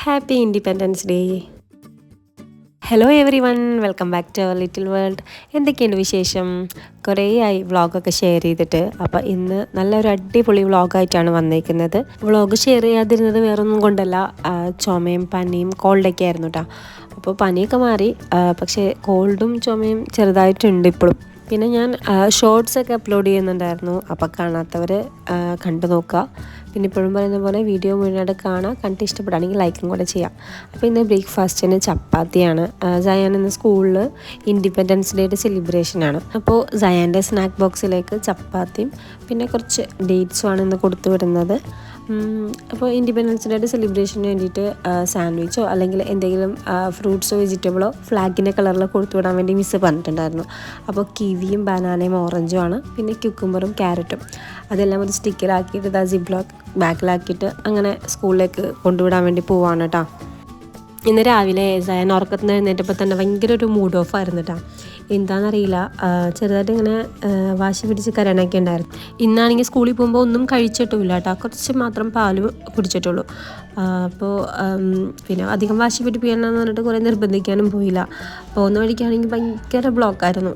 Happy independence day. Hello everyone, welcome back to our little world. എന്തൊക്കെയുണ്ട് വിശേഷം? കുറേ ആയി വ്ളോഗൊക്കെ ഷെയർ ചെയ്തിട്ട്. അപ്പോൾ ഇന്ന് നല്ലൊരു അടിപൊളി വ്ളോഗായിട്ടാണ് വന്നിരിക്കുന്നത്. വ്ളോഗ് ഷെയർ ചെയ്യാതിരുന്നത് വേറൊന്നും കൊണ്ടല്ല, ചുമയും പനിയും കോൾഡൊക്കെ ആയിരുന്നു കേട്ടോ. അപ്പോൾ പനിയൊക്കെ മാറി, പക്ഷേ കോൾഡും ചുമയും ചെറുതായിട്ടുണ്ട് ഇപ്പോഴും. പിന്നെ ഞാൻ ഷോർട്സൊക്കെ അപ്ലോഡ് ചെയ്യുന്നുണ്ടായിരുന്നു, അപ്പോൾ കാണാത്തവർ കണ്ടു നോക്കുക. പിന്നെ ഇപ്പോഴും പറയുന്ന പോലെ വീഡിയോ മുഴുവനായിട്ട് കാണാം, കണ്ട് ഇഷ്ടപ്പെടുകയാണെങ്കിൽ ലൈക്കും കൂടെ ചെയ്യാം. അപ്പോൾ ഇന്ന് ബ്രേക്ക്ഫാസ്റ്റിന് ചപ്പാത്തിയാണ്. സയാൻ ഇന്ന് സ്കൂളിൽ ഇൻഡിപെൻഡൻസ് ഡേയുടെ സെലിബ്രേഷനാണ്. അപ്പോൾ സയാൻ്റെ സ്നാക്ക് ബോക്സിലേക്ക് ചപ്പാത്തിയും പിന്നെ കുറച്ച് ഡേറ്റ്സുമാണ് ഇന്ന് കൊടുത്തു വിടുന്നത്. അപ്പോൾ ഇൻഡിപെൻഡൻസ് ഡേയുടെ സെലിബ്രേഷന് വേണ്ടിയിട്ട് സാൻഡ്വിച്ചോ അല്ലെങ്കിൽ എന്തെങ്കിലും ഫ്രൂട്ട്സോ വെജിറ്റബിളോ ഫ്ലാഗിൻ്റെ കളറിൽ കൊടുത്തു വിടാൻ വേണ്ടി മിസ്സ് പറഞ്ഞിട്ടുണ്ടായിരുന്നു. അപ്പോൾ കിവിയും ബനാനയും ഓറഞ്ചും ആണ്, പിന്നെ ക്യുക്കുംബറും ക്യാരറ്റും അതെല്ലാം ഒരു സ്റ്റിക്കറാക്കിയിട്ട് ഇതാ സിബ്ലോക്ക് ബാക്കിലാക്കിയിട്ട് അങ്ങനെ സ്കൂളിലേക്ക് കൊണ്ടുവിടാൻ വേണ്ടി പോവാണ് കേട്ടോ. ഇന്ന് രാവിലെ സയൻ ഉറക്കത്തിൽ നിന്ന് എഴുന്നേറ്റപ്പോൾ തന്നെ ഭയങ്കര ഒരു മൂഡ് ഓഫ് ആയിരുന്നു കേട്ടോ. എന്താണെന്നറിയില്ല, ചെറുതായിട്ട് ഇങ്ങനെ വാശി പിടിച്ച് കരയണൊക്കെ ഉണ്ടായിരുന്നു. ഇന്നാണെങ്കിൽ സ്കൂളിൽ പോകുമ്പോൾ ഒന്നും കഴിച്ചിട്ടുമില്ല കേട്ടോ, കുറച്ച് മാത്രം പാല് കുടിച്ചിട്ടുള്ളൂ. അപ്പോൾ പിന്നെ അധികം വാശി പിടിപ്പിക്കണമെന്ന് പറഞ്ഞിട്ട് കുറേ നിർബന്ധിക്കാനും പോയില്ല. പോകുന്ന വഴിക്കാണെങ്കിൽ ഭയങ്കര ബ്ലോക്കായിരുന്നു.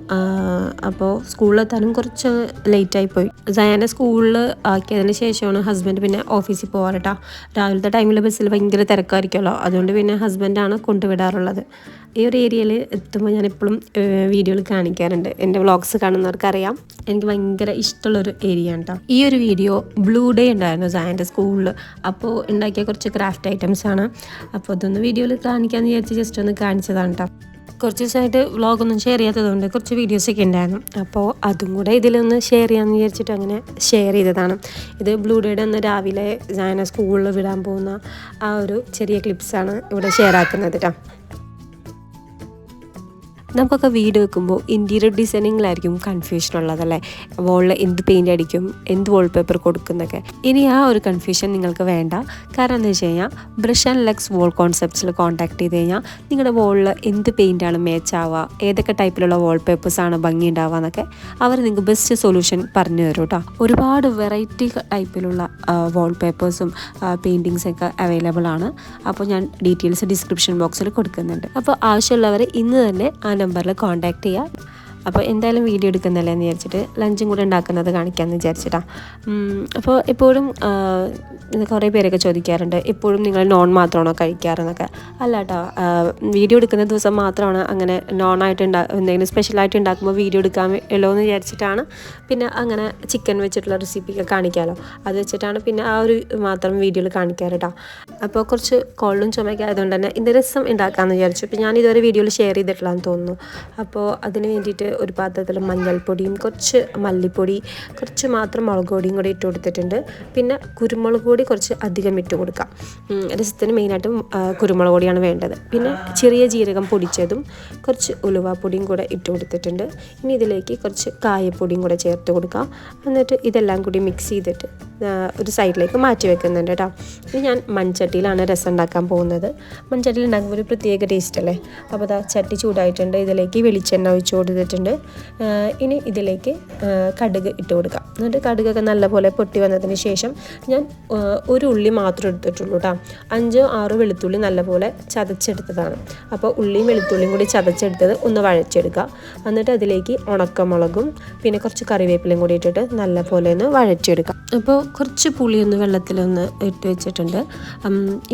അപ്പോൾ സ്കൂളിലെത്താനും കുറച്ച് ലേറ്റായിപ്പോയി. സയാനെ സ്കൂളിൽ ആക്കിയതിന് ശേഷമാണ് ഹസ്ബൻഡ് പിന്നെ ഓഫീസിൽ പോകാറ് കേട്ടോ. രാവിലത്തെ ടൈമിൽ ബസ്സിൽ ഭയങ്കര തിരക്കായിരിക്കുമല്ലോ, അതുകൊണ്ട് പിന്നെ ഹസ്ബൻഡാണ് കൊണ്ടുവിടാറുള്ളത്. ഈ ഒരു ഏരിയയിൽ എത്തുമ്പോൾ ഞാൻ എപ്പോഴും വീഡിയോയിൽ കാണിക്കാറുണ്ട്. എൻ്റെ വ്ളോഗ്സ് കാണുന്നവർക്കറിയാം, എനിക്ക് ഭയങ്കര ഇഷ്ടമുള്ളൊരു ഏരിയ ആണ് കേട്ടോ. ഈ ഒരു വീഡിയോ ബ്ലൂ ഡേ ഉണ്ടായിരുന്നു സയൻ്റെ സ്കൂളിൽ, അപ്പോൾ ഉണ്ടാക്കിയ കുറച്ച് ക്രാഫ്റ്റ് ഐറ്റംസ് ആണ്. അപ്പോൾ അതൊന്ന് വീഡിയോയിൽ കാണിക്കാമെന്ന് വിചാരിച്ച് ജസ്റ്റ് ഒന്ന് കാണിച്ചതാണ് കേട്ടോ. കുറച്ച് ദിവസമായിട്ട് വ്ളോഗൊന്നും ഷെയർ ചെയ്യാത്തതുകൊണ്ട് കുറച്ച് വീഡിയോസൊക്കെ ഉണ്ടായിരുന്നു, അപ്പോൾ അതും കൂടെ ഇതിലൊന്ന് ഷെയർ ചെയ്യാമെന്ന് വിചാരിച്ചിട്ട് അങ്ങനെ ഷെയർ ചെയ്തതാണ്. ഇത് ബ്ലൂ ഡേയുടെ അന്ന് രാവിലെ ഞാൻ സ്കൂളിൽ വിടാൻ പോകുന്ന ആ ഒരു ചെറിയ ക്ലിപ്സാണ് ഇവിടെ ഷെയർ ആക്കുന്നത് കേട്ടോ. നമുക്കൊക്കെ വീട് വെക്കുമ്പോൾ ഇൻറ്റീരിയർ ഡിസൈനിങ്ങിലായിരിക്കും കൺഫ്യൂഷൻ ഉള്ളതല്ലേ, വോളിൽ എന്ത് പെയിൻ്റ് അടിക്കും, എന്ത് വാൾപേപ്പർ കൊടുക്കുന്നൊക്കെ. ഇനി ആ ഒരു കൺഫ്യൂഷൻ നിങ്ങൾക്ക് വേണ്ട. കാരണം എന്താ വെച്ച് കഴിഞ്ഞാൽ ബ്രഷ് ആൻഡ് ലെക്സ് വോൾ കോൺസെപ്റ്റ്സിൽ കോൺടാക്ട് ചെയ്ത് കഴിഞ്ഞാൽ നിങ്ങളുടെ വോളിൽ എന്ത് പെയിൻ്റാണ് മാച്ച് ആവുക, ഏതൊക്കെ ടൈപ്പിലുള്ള വാൾപേപ്പേഴ്സാണ് ഭംഗി ഉണ്ടാവുക എന്നൊക്കെ അവർ നിങ്ങൾക്ക് ബെസ്റ്റ് സൊല്യൂഷൻ പറഞ്ഞു തരും കേട്ടോ. ഒരുപാട് വെറൈറ്റി ടൈപ്പിലുള്ള വാൾപേപ്പേഴ്സും പെയിൻറ്റിങ്സൊക്കെ അവൈലബിൾ ആണ്. അപ്പോൾ ഞാൻ ഡീറ്റെയിൽസ് ഡിസ്ക്രിപ്ഷൻ ബോക്സിൽ കൊടുക്കുന്നുണ്ട്. അപ്പോൾ ആവശ്യമുള്ളവർ ഇന്ന് തന്നെ ആ നമ്പറിൽ കോൺടാക്റ്റ് ചെയ്യുക. അപ്പോൾ എന്തായാലും വീഡിയോ എടുക്കുന്നല്ലേ എന്ന് വിചാരിച്ചിട്ട് ലഞ്ചും കൂടെ ഉണ്ടാക്കുന്നത് കാണിക്കാമെന്ന് വിചാരിച്ചിട്ടാണ്. അപ്പോൾ എപ്പോഴും കുറേ പേരൊക്കെ ചോദിക്കാറുണ്ട്, എപ്പോഴും നിങ്ങൾ നോൺ മാത്രമാണോ കഴിക്കാറെന്നൊക്കെ. അല്ല കേട്ടോ, വീഡിയോ എടുക്കുന്ന ദിവസം മാത്രമാണ് അങ്ങനെ നോണായിട്ട് എന്തെങ്കിലും സ്പെഷ്യലായിട്ട് ഉണ്ടാക്കുമ്പോൾ വീഡിയോ എടുക്കാമല്ലോ എന്ന് വിചാരിച്ചിട്ടാണ്. പിന്നെ അങ്ങനെ ചിക്കൻ വെച്ചിട്ടുള്ള റെസിപ്പിയൊക്കെ കാണിക്കാമല്ലോ, അത് വെച്ചിട്ടാണ് പിന്നെ ആ ഒരു മാത്രം വീഡിയോയിൽ കാണിക്കാറ് കേട്ടോ. അപ്പോൾ കുറച്ച് കോൾഡും ചുമയൊക്കെ ആയതുകൊണ്ട് തന്നെ ഇന്ന് രസം ഉണ്ടാക്കാമെന്ന് വിചാരിച്ചു. ഇപ്പോൾ ഞാൻ ഇതുവരെ വീഡിയോയിൽ ഷെയർ ചെയ്തിട്ടില്ലാന്ന് തോന്നുന്നു. അപ്പോൾ അതിന് വേണ്ടിയിട്ട് ഒരു പാത്രത്തിൽ മഞ്ഞൾപ്പൊടിയും കുറച്ച് മല്ലിപ്പൊടി, കുറച്ച് മാത്രം മുളക് പൊടിയും കൂടി ഇട്ട് കൊടുത്തിട്ടുണ്ട്. പിന്നെ കുരുമുളക് പൊടി കുറച്ച് അധികം ഇട്ട് കൊടുക്കാം. രസത്തിന് മെയിനായിട്ടും കുരുമുളക് പൊടിയാണ് വേണ്ടത്. പിന്നെ ചെറിയ ജീരകം പൊടിച്ചതും കുറച്ച് ഉലുവാപ്പൊടിയും കൂടെ ഇട്ട് കൊടുത്തിട്ടുണ്ട്. ഇനി ഇതിലേക്ക് കുറച്ച് കായപ്പൊടിയും കൂടെ ചേർത്ത് കൊടുക്കാം. എന്നിട്ട് ഇതെല്ലാം കൂടി മിക്സ് ചെയ്തിട്ട് ഒരു സൈഡിലേക്ക് മാറ്റി വെക്കുന്നുണ്ട് കേട്ടോ. ഇനി ഞാൻ മൺചട്ടിയിലാണ് രസം ഉണ്ടാക്കാൻ പോകുന്നത്. മൺചട്ടിയിൽ ഉണ്ടാക്കുമ്പോൾ ഒരു പ്രത്യേക ടേസ്റ്റ് അല്ലേ. അപ്പോൾ അതാ ചട്ടി ചൂടായിട്ടുണ്ട്, ഇതിലേക്ക് വെളിച്ചെണ്ണ ഒഴിച്ച് കൊടുത്തിട്ടുണ്ട്. ഇനി ഇതിലേക്ക് കടുക് ഇട്ട് കൊടുക്കാം. എന്നിട്ട് കടുകൊക്കെ നല്ലപോലെ പൊട്ടി വന്നതിന് ശേഷം ഞാൻ ഒരു ഉള്ളി മാത്രം എടുത്തിട്ടുള്ളൂ കേട്ടോ. 5-6 വെളുത്തുള്ളി നല്ലപോലെ ചതച്ചെടുത്തതാണ്. അപ്പോൾ ഉള്ളിയും വെളുത്തുള്ളിയും കൂടി ചതച്ചെടുത്തത് ഒന്ന് വഴച്ചെടുക്കുക. എന്നിട്ട് അതിലേക്ക് ഉണക്കമുളകും പിന്നെ കുറച്ച് കറിവേപ്പിലയും കൂടി ഇട്ടിട്ട് നല്ലപോലെ ഒന്ന് വഴച്ചെടുക്കാം. അപ്പോൾ കുറച്ച് പുളിയൊന്ന് വെള്ളത്തിലൊന്ന് ഇട്ട് വെച്ചിട്ടുണ്ട്.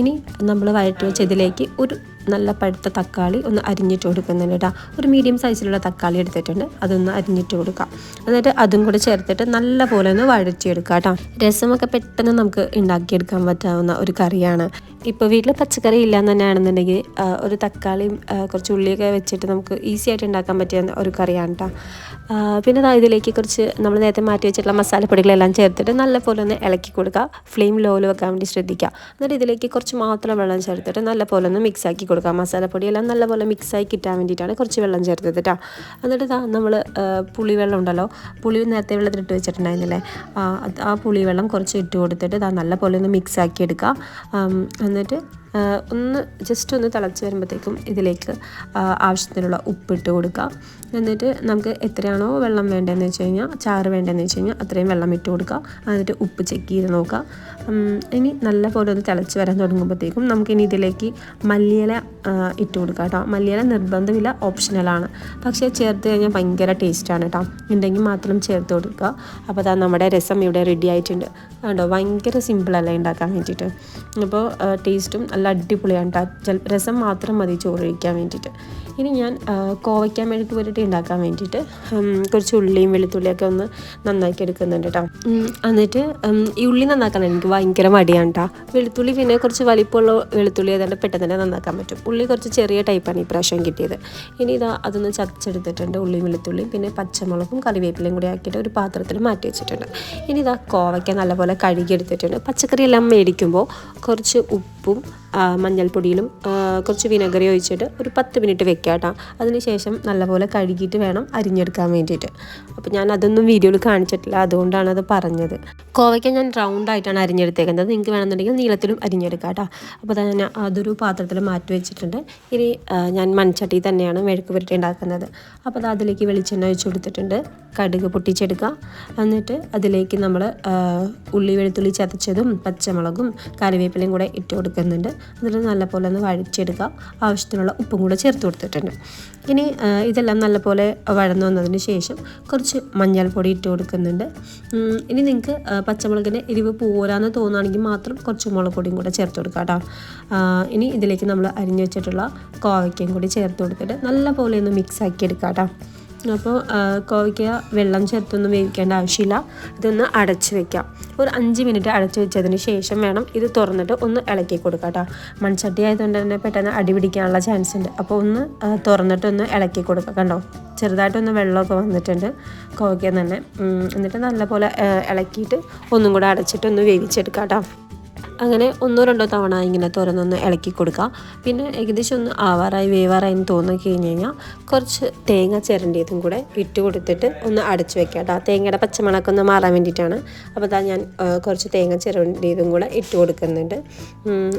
ഇനി നമ്മൾ വഴറ്റി വെച്ച ഇതിലേക്ക് ഒരു നല്ല പഴുത്ത തക്കാളി ഒന്ന് അരിഞ്ഞിട്ട് കൊടുക്കുന്നുണ്ട് കേട്ടോ. ഒരു മീഡിയം സൈസിലുള്ള തക്കാളി എടുത്തിട്ടുണ്ട്, അതൊന്ന് അരിഞ്ഞിട്ട് കൊടുക്കാം. എന്നിട്ട് അതും കൂടെ ചേർത്തിട്ട് നല്ല പോലെ ഒന്ന് വഴറ്റിയെടുക്കാം കേട്ടോ. രസമൊക്കെ പെട്ടെന്ന് നമുക്ക് ഉണ്ടാക്കിയെടുക്കാൻ പറ്റാവുന്ന ഒരു കറിയാണ്. ഇപ്പോൾ വീട്ടിൽ പച്ചക്കറി ഇല്ലയെന്ന് തന്നെയാണെന്നുണ്ടെങ്കിൽ ഒരു തക്കാളിയും കുറച്ച് ഉള്ളിയൊക്കെ വെച്ചിട്ട് നമുക്ക് ഈസി ആയിട്ട് ഉണ്ടാക്കാൻ പറ്റിയ ഒരു കറിയാണ് കേട്ടോ. പിന്നെ ഇതിലേക്ക് കുറച്ച് നമ്മൾ നേരത്തെ മാറ്റി വെച്ചിട്ടുള്ള മസാലപ്പൊടികളെല്ലാം ചേർത്തിട്ട് നല്ല പോലെ ഒന്ന് ഇളക്കി കൊടുക്കുക. ഫ്ലെയിം ലോയിൽ വെക്കാൻ വേണ്ടി ശ്രദ്ധിക്കുക. എന്നിട്ട് ഇതിലേക്ക് കുറച്ച് മാത്രം വെള്ളം ചേർത്തിട്ട് നല്ല പോലെ ഒന്ന് മിക്സ് ആക്കി കൊടുക്കുക. മസാലപ്പൊടിയെല്ലാം നല്ലപോലെ മിക്സായി കിട്ടാൻ വേണ്ടിയിട്ടാണ് കുറച്ച് വെള്ളം ചേർത്തത് കേട്ടോ. എന്നിട്ട് നമ്മൾ പുളിവെള്ളം ഉണ്ടല്ലോ, പുളി നേരത്തെ വെള്ളത്തിലിട്ട് വെച്ചിട്ടുണ്ടായിരുന്നില്ലേ, ആ പുളിവെള്ളം കുറച്ച് ഇട്ട് കൊടുത്തിട്ട് നല്ല പോലെ ഒന്ന് മിക്സ് ആക്കി എടുക്കുക. എന്നിട്ട് ഒന്ന് ജസ്റ്റ് ഒന്ന് തിളച്ച് വരുമ്പോഴത്തേക്കും ഇതിലേക്ക് ആവശ്യത്തിനുള്ള ഉപ്പിട്ട് കൊടുക്കുക. എന്നിട്ട് നമുക്ക് എത്രയാണോ വെള്ളം വേണ്ടതെന്ന് വെച്ച് കഴിഞ്ഞാൽ, ചാറ് വേണ്ടതെന്ന് വെച്ച് കഴിഞ്ഞാൽ അത്രയും വെള്ളം ഇട്ട് കൊടുക്കുക. എന്നിട്ട് ഉപ്പ് ചെക്ക് ചെയ്ത് നോക്കുക. ഇനി നല്ല പോലെ ഒന്ന് തിളച്ച് വരാൻ തുടങ്ങുമ്പോഴത്തേക്കും നമുക്കിനി ഇതിലേക്ക് മല്ലിയില ഇട്ട് കൊടുക്കുക കേട്ടോ. മല്ലിയില നിർബന്ധമില്ല, ഓപ്ഷണലാണ്. പക്ഷേ ചേർത്ത് കഴിഞ്ഞാൽ ഭയങ്കര ടേസ്റ്റാണ് കേട്ടോ. ഉണ്ടെങ്കിൽ മാത്രം ചേർത്ത് കൊടുക്കുക. അപ്പോൾ അതാ നമ്മുടെ രസം ഇവിടെ റെഡി ആയിട്ടുണ്ട് കേട്ടോ. ഭയങ്കര സിമ്പിളല്ലേ ഉണ്ടാക്കാൻ വേണ്ടിയിട്ട്. അപ്പോൾ ടേസ്റ്റും നല്ല അടിപൊളിയാണ് കേട്ടോ. രസം മാത്രം മതി ചോറ് കഴിക്കാൻ വേണ്ടിയിട്ട്. ഇനി ഞാൻ കോവയ്ക്കാൻ മെഴുക്ക് പുരട്ടി ഉണ്ടാക്കാൻ വേണ്ടിയിട്ട് കുറച്ച് ഉള്ളിയും വെളുത്തുള്ളിയൊക്കെ ഒന്ന് നന്നാക്കി എടുക്കുന്നുണ്ട് കേട്ടോ. എന്നിട്ട് ഈ ഉള്ളി നന്നാക്കാൻ എനിക്ക് ഭയങ്കര മടിയാണ് കേട്ടോ. വെളുത്തുള്ളി പിന്നെ കുറച്ച് വലിപ്പമുള്ള വെളുത്തുള്ളി ഏതാണ്ട് പെട്ടെന്ന് തന്നെ നന്നാക്കാൻ പറ്റും. ഉള്ളി കുറച്ച് ചെറിയ ടൈപ്പാണ് ഈ പ്രാവശ്യം കിട്ടിയത്. ഇനി ഇതാ അതൊന്ന് ചതച്ചെടുത്തിട്ടുണ്ട്, ഉള്ളിയും വെളുത്തുള്ളിയും പിന്നെ പച്ചമുളകും കറിവേപ്പിലയും കൂടി ആക്കിയിട്ട് ഒരു പാത്രത്തിൽ മാറ്റി വെച്ചിട്ടുണ്ട്. ഇനി ഇതാ കോവയ്ക്ക നല്ലപോലെ കഴുകിയെടുത്തിട്ടുണ്ട്. പച്ചക്കറി എല്ലാം മേടിക്കുമ്പോൾ കുറച്ച് ഉപ്പും മഞ്ഞൾപ്പൊടിയിലും കുറച്ച് വിനെഗറി ഒഴിച്ചിട്ട് ഒരു 10 മിനിറ്റ് വെക്കുക കേട്ടോ. അതിനുശേഷം നല്ലപോലെ കഴുകിയിട്ട് വേണം അരിഞ്ഞെടുക്കാൻ വേണ്ടിയിട്ട്. അപ്പോൾ ഞാൻ അതൊന്നും വീഡിയോയിൽ കാണിച്ചിട്ടില്ല, അതുകൊണ്ടാണ് അത് പറഞ്ഞത്. കോവയ്ക്ക ഞാൻ റൗണ്ടായിട്ടാണ് അരിഞ്ഞെടുത്തേക്കുന്നത്. നിങ്ങൾക്ക് വേണമെന്നുണ്ടെങ്കിൽ നീളത്തിലും അരിഞ്ഞെടുക്കാം കേട്ടോ. അപ്പോൾ ഞാൻ അതൊരു പാത്രത്തിൽ മാറ്റി വെച്ചിട്ടുണ്ട്. ഇനി ഞാൻ മൺചട്ടി തന്നെയാണ് മെഴുക്ക് പുരട്ടി ഉണ്ടാക്കുന്നത്. അപ്പോൾ അത് അതിലേക്ക് വെളിച്ചെണ്ണ ഒഴിച്ച് കൊടുത്തിട്ടുണ്ട്. കടുക് പൊട്ടിച്ചെടുക്കുക. എന്നിട്ട് അതിലേക്ക് നമ്മൾ ഉള്ളി വെളുത്തുള്ളി ചതച്ചതും പച്ചമുളകും കറിവേപ്പിലയും കൂടെ ഇട്ട് കൊടുക്കുന്നുണ്ട്. എന്നിട്ട് നല്ലപോലെ ഒന്ന് വഴച്ചെടുക്കുക. ആവശ്യത്തിനുള്ള ഉപ്പും കൂടെ ചേർത്ത് കൊടുത്തിട്ടുണ്ട്. ഇനി ഇതെല്ലാം നല്ലപോലെ വഴന്നു വന്നതിന് ശേഷം കുറച്ച് മഞ്ഞൾപ്പൊടി ഇട്ട് കൊടുക്കുന്നുണ്ട്. ഇനി നിങ്ങൾക്ക് പച്ചമുളകിൻ്റെ എരിവ് പോരാന്ന് തോന്നുകയാണെങ്കിൽ മാത്രം കുറച്ച് മുളക് പൊടിയും കൂടെ ചേർത്ത് കൊടുക്കുക കേട്ടോ. ഇനി ഇതിലേക്ക് നമ്മൾ അരിഞ്ഞു വെച്ചിട്ടുള്ള കോവയ്ക്കയും കൂടി ചേർത്ത് കൊടുത്തിട്ട് നല്ലപോലെ ഒന്ന് മിക്സ് ആക്കി എടുക്കുക കേട്ടോ. അപ്പോൾ കോവയ്ക്ക വെള്ളം ചേർത്തൊന്നും വേവിക്കേണ്ട ആവശ്യമില്ല. ഇതൊന്ന് അടച്ച് വെക്കാം. ഒരു 5 മിനിറ്റ് അടച്ച് വെച്ചതിന് ശേഷം വേണം ഇത് തുറന്നിട്ട് ഒന്ന് ഇളക്കി കൊടുക്കാം കേട്ടോ. മൺചട്ടി ആയതുകൊണ്ട് തന്നെ പെട്ടെന്ന് അടി പിടിക്കാനുള്ള ചാൻസ് ഉണ്ട്. അപ്പോൾ ഒന്ന് തുറന്നിട്ടൊന്ന് ഇളക്കി കൊടുക്കാം. കണ്ടോ, ചെറുതായിട്ടൊന്ന് വെള്ളമൊക്കെ വന്നിട്ടുണ്ട് കോവയ്ക്ക തന്നെ. എന്നിട്ട് നല്ലപോലെ ഇളക്കിയിട്ട് ഒന്നും കൂടെ അടച്ചിട്ടൊന്ന് വേവിച്ചെടുക്കാം കേട്ടോ. അങ്ങനെ 1-2 തവണ ഇങ്ങനെ തുറന്നൊന്ന് ഇളക്കി കൊടുക്കുക. പിന്നെ ഏകദേശം ഒന്ന് വേവാറായി എന്ന് തോന്നി കഴിഞ്ഞാൽ കുറച്ച് തേങ്ങ ചിരണ്ടിയതും കൂടെ ഇട്ട് കൊടുത്തിട്ട് ഒന്ന് അടച്ചു വെക്കാം കേട്ടോ. തേങ്ങയുടെ പച്ചമണമൊക്കെ ഒന്ന് മാറാൻ വേണ്ടിയിട്ടാണ്. അപ്പോൾ അതാ ഞാൻ കുറച്ച് തേങ്ങ ചിരണ്ടിയതും കൂടെ ഇട്ട് കൊടുക്കുന്നുണ്ട്.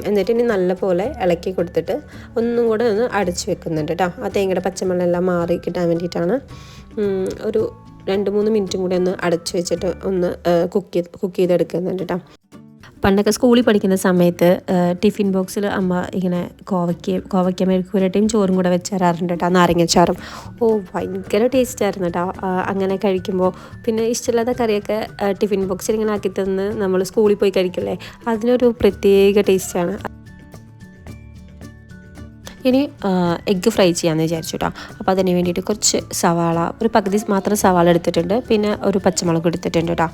എന്നിട്ട് ഇനി നല്ലപോലെ ഇളക്കി കൊടുത്തിട്ട് ഒന്നും കൂടെ ഒന്ന് അടച്ചു വെക്കുന്നുണ്ട് കേട്ടോ. ആ തേങ്ങയുടെ പച്ചമണമെല്ലാം മാറി കിട്ടാൻ വേണ്ടിയിട്ടാണ്. ഒരു 2-3 മിനിറ്റും കൂടെ ഒന്ന് അടച്ചു വെച്ചിട്ട് ഒന്ന് കുക്ക് ചെയ്തെടുക്കുന്നുണ്ട് കേട്ടോ. പണ്ടൊക്കെ സ്കൂളിൽ പഠിക്കുന്ന സമയത്ത് ടിഫിൻ ബോക്സിൽ അമ്മ ഇങ്ങനെ കോവയ്ക്ക മെഴുക്ക് പുരട്ടിയും ചോറും കൂടെ വെച്ച് തരാറുണ്ട് കേട്ടോ. നാരങ്ങച്ചാറും ഭയങ്കര ടേസ്റ്റായിരുന്നു കേട്ടോ അങ്ങനെ കഴിക്കുമ്പോൾ. പിന്നെ ഇഷ്ടമില്ലാത്ത കറിയൊക്കെ ടിഫിൻ ബോക്സിൽ ഇങ്ങനെ ആക്കി തന്ന് നമ്മൾ സ്കൂളിൽ പോയി കഴിക്കില്ലേ, അതിനൊരു പ്രത്യേക ടേസ്റ്റാണ്. ഇനി എഗ്ഗ് ഫ്രൈ ചെയ്യാമെന്ന് വിചാരിച്ചു കേട്ടോ. അപ്പോൾ അതിന് വേണ്ടിയിട്ട് കുറച്ച് സവാള, ഒരു പകുതി മാത്രം സവാള എടുത്തിട്ടുണ്ട്. പിന്നെ ഒരു പച്ചമുളക് എടുത്തിട്ടുണ്ട് കേട്ടോ.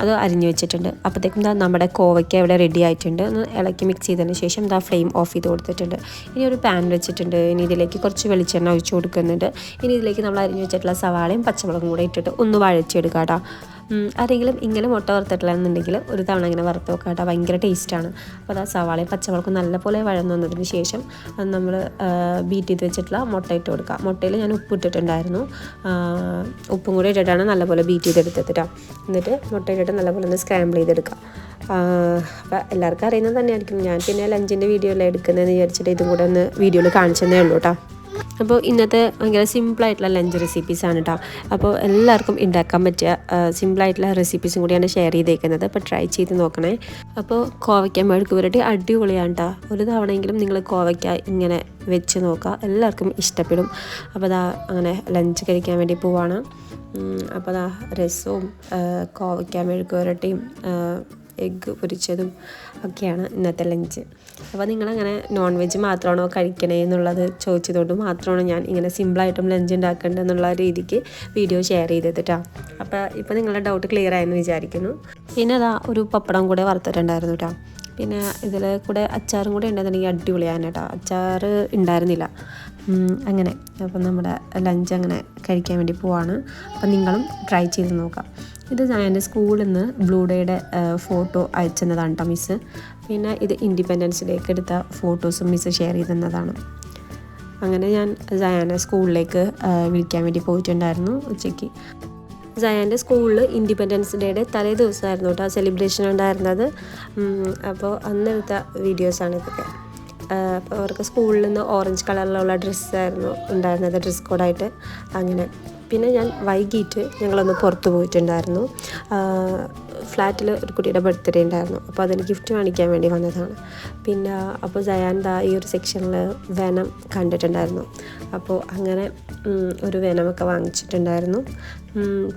അത് അരിഞ്ഞു വെച്ചിട്ടുണ്ട്. അപ്പോഴത്തേക്കും നമ്മുടെ കോവയ്ക്ക ഇവിടെ റെഡി ആയിട്ടുണ്ട്. ഒന്ന് ഇളക്കി മിക്സ് ചെയ്തതിന് ശേഷം ഫ്ലെയിം ഓഫ് ചെയ്ത് കൊടുത്തിട്ടുണ്ട്. ഇനി ഒരു പാൻ വെച്ചിട്ടുണ്ട്. ഇനി ഇതിലേക്ക് കുറച്ച് വെളിച്ചെണ്ണ ഒഴിച്ച് കൊടുക്കുന്നുണ്ട്. ഇനി ഇതിലേക്ക് നമ്മൾ അരിഞ്ഞു വെച്ചിട്ടുള്ള സവാളയും പച്ചമുളകും കൂടെ ഇട്ടിട്ട് ഒന്ന് വഴച്ചെടുക്കാം കേട്ടോ. ആരെങ്കിലും ഇങ്ങനെ മുട്ട വറുത്തിട്ടില്ലെന്നുണ്ടെങ്കിൽ ഒരു തവണ ഇങ്ങനെ വറുത്ത് വെക്കാം കേട്ടോ. ഭയങ്കര ടേസ്റ്റാണ്. അപ്പോൾ അത് സവാളയും പച്ചമുളകും നല്ലപോലെ വഴന്നു വന്നതിന് ശേഷം നമ്മൾ ബീറ്റ് ചെയ്ത് വെച്ചിട്ടുള്ള മുട്ട ഇട്ട് കൊടുക്കുക. മുട്ടയിൽ ഞാൻ ഉപ്പ് ഇട്ടിട്ടുണ്ടായിരുന്നു. ഉപ്പും കൂടി ഇട്ടിട്ടാണ് നല്ലപോലെ ബീറ്റ് ചെയ്തെടുത്തിട്ടോ. എന്നിട്ട് മുട്ട ഇട്ടിട്ട് നല്ലപോലെ ഒന്ന് സ്ക്രാമ്പിൾ ചെയ്തെടുക്കുക. അപ്പോൾ എല്ലാവർക്കും അറിയുന്നത് തന്നെയായിരിക്കും. ഞാൻ പിന്നെ ലഞ്ചിൻ്റെ വീഡിയോ എല്ലാം എടുക്കുന്നതെന്ന് വിചാരിച്ചിട്ട് ഇതും കൂടെ ഒന്ന് വീഡിയോയിൽ കാണിച്ചതേ ഉള്ളൂ കേട്ടോ. അപ്പോൾ ഇന്നത്തെ ഭയങ്കര സിമ്പിളായിട്ടുള്ള ലഞ്ച് റെസിപ്പീസാണ് കേട്ടോ. അപ്പോൾ എല്ലാവർക്കും ഉണ്ടാക്കാൻ പറ്റിയ സിമ്പിളായിട്ടുള്ള റെസിപ്പീസും കൂടിയാണ് ഷെയർ ചെയ്തേക്കുന്നത്. അപ്പോൾ ട്രൈ ചെയ്ത് നോക്കണേ. അപ്പോൾ കോവയ്ക്ക മെഴുക്ക് പുരട്ടി അടിപൊളിയാണ് കേട്ടോ. ഒരു തവണയെങ്കിലും നിങ്ങൾ കോവയ്ക്ക ഇങ്ങനെ വെച്ച് നോക്കുക, എല്ലാവർക്കും ഇഷ്ടപ്പെടും. അപ്പോൾ അതാ അങ്ങനെ ലഞ്ച് കഴിക്കാൻ വേണ്ടി പോവാണ്. അപ്പോൾ അതാ രസവും കോവയ്ക്ക മെഴുക്ക് പുരട്ടിയും എഗ്ഗ് പൊരിച്ചതും ഒക്കെയാണ് ഇന്നത്തെ ലഞ്ച്. അപ്പോൾ നിങ്ങളങ്ങനെ നോൺ വെജ് മാത്രമാണോ കഴിക്കണേ എന്നുള്ളത് ചോദിച്ചതുകൊണ്ട് മാത്രമാണ് ഞാൻ ഇങ്ങനെ സിമ്പിളായിട്ടും ലഞ്ച് ഉണ്ടാക്കേണ്ടതെന്നുള്ള രീതിക്ക് വീഡിയോ ഷെയർ ചെയ്തത് കേട്ടോ. അപ്പോൾ ഇപ്പോൾ നിങ്ങളുടെ ഡൗട്ട് ക്ലിയർ ആയെന്ന് വിചാരിക്കുന്നു. പിന്നെ അതാ ഒരു പപ്പടം കൂടെ വറുത്തിട്ടുണ്ടായിരുന്നു കേട്ടോ. പിന്നെ ഇതിൽ കൂടെ അച്ചാറും കൂടെ ഉണ്ടെന്നുണ്ടെങ്കിൽ അടിപൊളിയാണ് കേട്ടോ. അച്ചാർ ഉണ്ടായിരുന്നില്ല. അങ്ങനെ അപ്പം നമ്മുടെ ലഞ്ച് അങ്ങനെ കഴിക്കാൻ വേണ്ടി പോവാണ്. അപ്പം നിങ്ങളും ട്രൈ ചെയ്ത് നോക്കാം. ഇത് ഞാൻ എൻ്റെ സ്കൂളിൽ നിന്ന് ബ്ലൂ ഡേയുടെ ഫോട്ടോ അയച്ചെന്നതാണ് കേട്ടോ മിസ്സ്. പിന്നെ ഇത് ഇൻഡിപെൻഡൻസ് ഡേക്ക് എടുത്ത ഫോട്ടോസും മിസ്സ് ഷെയർ ചെയ്തെന്നതാണ്. അങ്ങനെ ഞാൻ സയാനെ സ്കൂളിലേക്ക് വിളിക്കാൻ വേണ്ടി പോയിട്ടുണ്ടായിരുന്നു ഉച്ചയ്ക്ക്. സയാൻ്റെ സ്കൂളിൽ ഇൻഡിപെൻഡൻസ് ഡേയുടെ തലേ ദിവസമായിരുന്നു കേട്ടോ സെലിബ്രേഷൻ ഉണ്ടായിരുന്നത്. അപ്പോൾ അന്നെടുത്ത വീഡിയോസാണ് ഇതൊക്കെ. അപ്പോൾ അവർക്ക് സ്കൂളിൽ നിന്ന് ഓറഞ്ച് കളറിലുള്ള ഡ്രസ്സായിരുന്നു ഉണ്ടായിരുന്നത്, ഡ്രസ് കോഡായിട്ട്. അങ്ങനെ പിന്നെ ഞാൻ വൈകിട്ട് ഞങ്ങളൊന്ന് പുറത്ത് പോയിട്ടുണ്ടായിരുന്നു. ഫ്ലാറ്റിൽ ഒരു കുട്ടിയുടെ ബർത്ത്ഡേ ഉണ്ടായിരുന്നു, അപ്പോൾ അതിന് ഗിഫ്റ്റ് വാങ്ങിക്കാൻ വേണ്ടി വന്നതാണ്. പിന്നെ അപ്പോൾ ജയാൻ ഈ ഒരു സെക്ഷനിൽ വെനം കണ്ടിട്ടുണ്ടായിരുന്നു. അപ്പോൾ അങ്ങനെ ഒരു വെനമൊക്കെ വാങ്ങിച്ചിട്ടുണ്ടായിരുന്നു.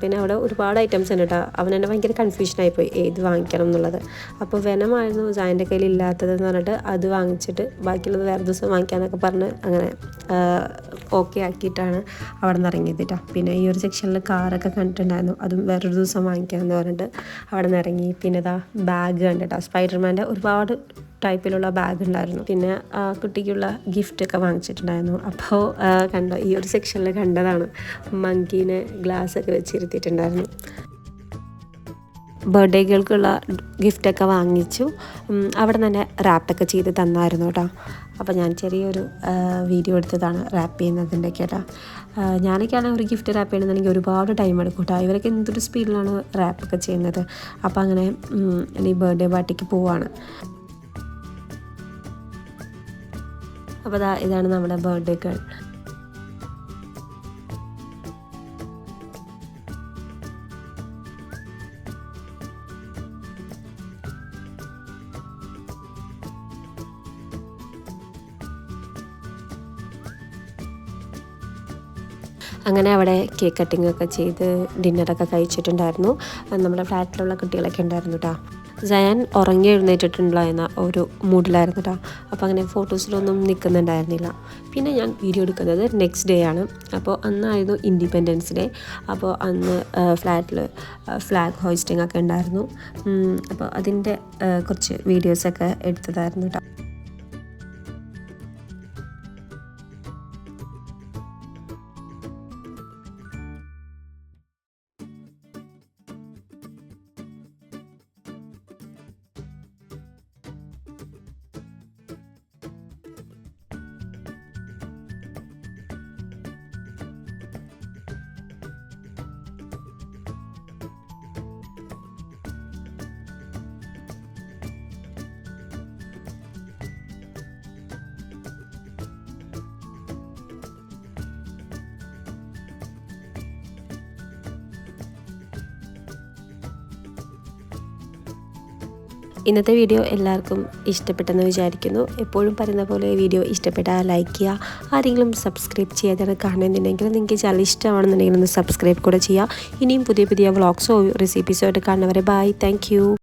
പിന്നെ അവിടെ ഒരുപാട് ഐറ്റംസ് ഉണ്ട് കേട്ടോ. അവൻ തന്നെ ഭയങ്കര കൺഫ്യൂഷനായിപ്പോയി ഏത് വാങ്ങിക്കണം എന്നുള്ളത്. അപ്പോൾ വെനമായിരുന്നു ജായൻ്റെ കയ്യിൽ ഇല്ലാത്തതെന്ന് പറഞ്ഞിട്ട് അത് വാങ്ങിച്ചിട്ട് ബാക്കിയുള്ളത് വേറെ ദിവസം വാങ്ങിക്കാമെന്നൊക്കെ പറഞ്ഞ് അങ്ങനെ ഓക്കെ ആക്കിയിട്ടാണ് അവിടെ നിന്ന് ഇറങ്ങിയത് കേട്ടോ. പിന്നെ ഈ ഒരു സെക്ഷനിൽ കാറൊക്കെ കണ്ടിട്ടുണ്ടായിരുന്നു, അതും വേറൊരു ദിവസം വാങ്ങിക്കാമെന്ന് പറഞ്ഞിട്ട് അവിടെ നിന്ന് ഇറങ്ങി. പിന്നെ ബാഗ് കണ്ടിട്ടോ, സ്പൈഡർമാൻ്റെ ഒരുപാട് ടൈപ്പിലുള്ള ബാഗ് ഉണ്ടായിരുന്നു. പിന്നെ കുട്ടിക്കുള്ള ഗിഫ്റ്റൊക്കെ വാങ്ങിച്ചിട്ടുണ്ടായിരുന്നു. അപ്പോൾ കണ്ടോ, ഈ ഒരു സെക്ഷനിൽ കണ്ടതാണ് മങ്കീനെ ഗ്ലാസ്സൊക്കെ വെച്ചിരുത്തിയിട്ടുണ്ടായിരുന്നു. ബർത്ത്ഡേകൾക്കുള്ള ഗിഫ്റ്റൊക്കെ വാങ്ങിച്ചു. അവിടെ തന്നെ റാപ്പൊക്കെ ചെയ്ത് തന്നായിരുന്നു കേട്ടോ. അപ്പോൾ ഞാൻ ചെറിയൊരു വീഡിയോ എടുത്തതാണ് റാപ്പ് ചെയ്യുന്നതിൻ്റെ കേട്ടോ. ഞാനൊക്കെയാണ് ഒരു ഗിഫ്റ്റ് റാപ്പ് ചെയ്യണമെന്നുണ്ടെങ്കിൽ ഒരുപാട് ടൈം എടുക്കും കേട്ടോ. ഇവരൊക്കെ എന്തൊരു സ്പീഡിലാണ് റാപ്പൊക്കെ ചെയ്യുന്നത്. അപ്പോൾ അങ്ങനെ ഈ ബർത്ത്ഡേ പാർട്ടിക്ക് പോവാണ്. അപ്പോൾ ഇതാണ് നമ്മുടെ ബർത്ത്ഡേ ഗേൾ. അങ്ങനെ അവിടെ കേക്ക് കട്ടിംഗ് ഒക്കെ ചെയ്ത് ഡിന്നറൊക്കെ കഴിച്ചിട്ടുണ്ടായിരുന്നു. നമ്മുടെ ഫ്ലാറ്റിലുള്ള കുട്ടികളൊക്കെ ഉണ്ടായിരുന്നു കേട്ടോ. ജയാൻ ഉറങ്ങി എഴുന്നേറ്റിട്ടുണ്ടല്ലോ എന്ന ഒരു മൂഡിലായിരുന്നു കേട്ടോ. അപ്പോൾ അങ്ങനെ ഫോട്ടോസിലൊന്നും നിൽക്കുന്നുണ്ടായിരുന്നില്ല. പിന്നെ ഞാൻ വീഡിയോ എടുക്കുന്നത് നെക്സ്റ്റ് ഡേ ആണ്. അപ്പോൾ അന്നായിരുന്നു ഇൻഡിപെൻഡൻസ് ഡേ. അപ്പോൾ അന്ന് ഫ്ലാറ്റിൽ ഫ്ലാഗ് ഹോയിസ്റ്റിംഗ് ഒക്കെ ഉണ്ടായിരുന്നു. അപ്പോൾ അതിൻ്റെ കുറച്ച് വീഡിയോസൊക്കെ എടുത്തതായിരുന്നു കേട്ടോ. ഇന്നത്തെ വീഡിയോ എല്ലാവർക്കും ഇഷ്ടപ്പെട്ടെന്ന് വിചാരിക്കുന്നു. എപ്പോഴും പറയുന്ന പോലെ വീഡിയോ ഇഷ്ടപ്പെട്ടാൽ ലൈക്ക് ചെയ്യുക. ആരെങ്കിലും സബ്സ്ക്രൈബ് ചെയ്യാതെ കാണുന്നുണ്ടെങ്കിൽ നിങ്ങൾക്ക് ചാനൽ ഇഷ്ടമാണെന്നുണ്ടെങ്കിൽ ഒന്ന് സബ്സ്ക്രൈബ് കൂടെ ചെയ്യുക. ഇനിയും പുതിയ പുതിയ വ്ളോഗ്സോ റെസിപ്പീസോ ആയിട്ട് കാണുന്നവരെ ബൈ. Thank you.